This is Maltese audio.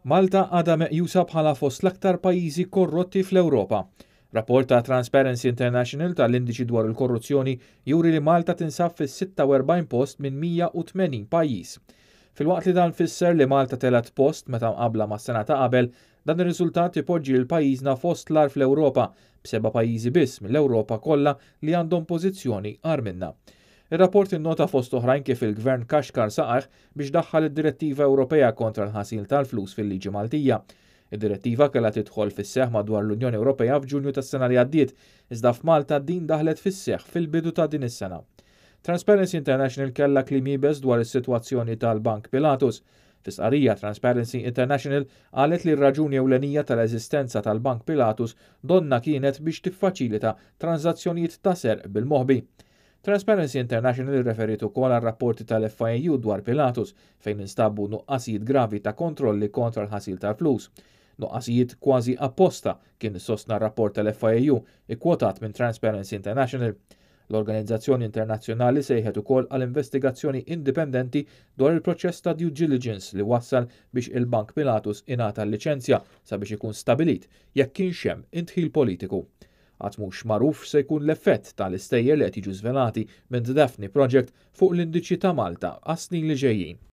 Malta għadha meqjusa bħala fost l-aktar pajjiżi korrotti fl-Ewropa. Rapport ta' Transparency International tal-Indiċi dwar il-Korruzzjoni juri li Malta tinsab fis-46 post minn 180 pajjiż. Filwaqt li dan fisser li Malta telet post meta mqabbla mas-sena ta' qabel, dan ir-riżultat ipoġġi lil pajjiżna fost l-agħar fl-Ewropa b'7 pajjiżi biss mill-Ewropa kollha li għandhom pożizzjoni agħar minnha. Ir-rapport innota fost oħrajn kif il-Gvern kaxkar saqaħ biex daħħal id-Direttiva Ewropea kontra l-ħasil tal-flus fil-liġi Maltija. Id-direttiva kellha tidħol fis-seħħ madwar l-Unjoni Ewropea f'Ġunju tas-sena li għaddiet, iżda f'Malta din daħlet fis-seħħ fil-bidu ta' din is-sena. Transparency International kellha kliem jibes dwar is-sitwazzjoni tal-Bank Pilatus. Fis-qarrija Transparency International qalet li r-raġuni ewlenija tal-eżistenza tal-Bank Pilatus donna kienet biex tiffaċilita tranzazzjonijiet ta' serq bil-moħbi. Transparency International referitu ukoll għal rapporti tal-FIU dwar Pilatus fejn instabbu nuqqasijiet gravi ta' kontrolli kontra l-ħasil tal-flus. Nuqqasijiet kważi apposta kien sostna rapport tal-FIU ikkwotat minn Transparency International. L-organizzazzjoni internazzjonali sejħet ukoll għal investigazzjoni indipendenti dwar il-proċess ta' due diligence li wassal biex il-Bank Pilatus ingħata l-liċenzja sabiex ikun stabilit jekk kienx hemm intħil politiku. Għad mhux magħruf se jkun l-effett tal-istejjer li qed jiġu żvelati minn Daphne Project fuq l-Indiċi ta' Malta għas-snin li ġejjin.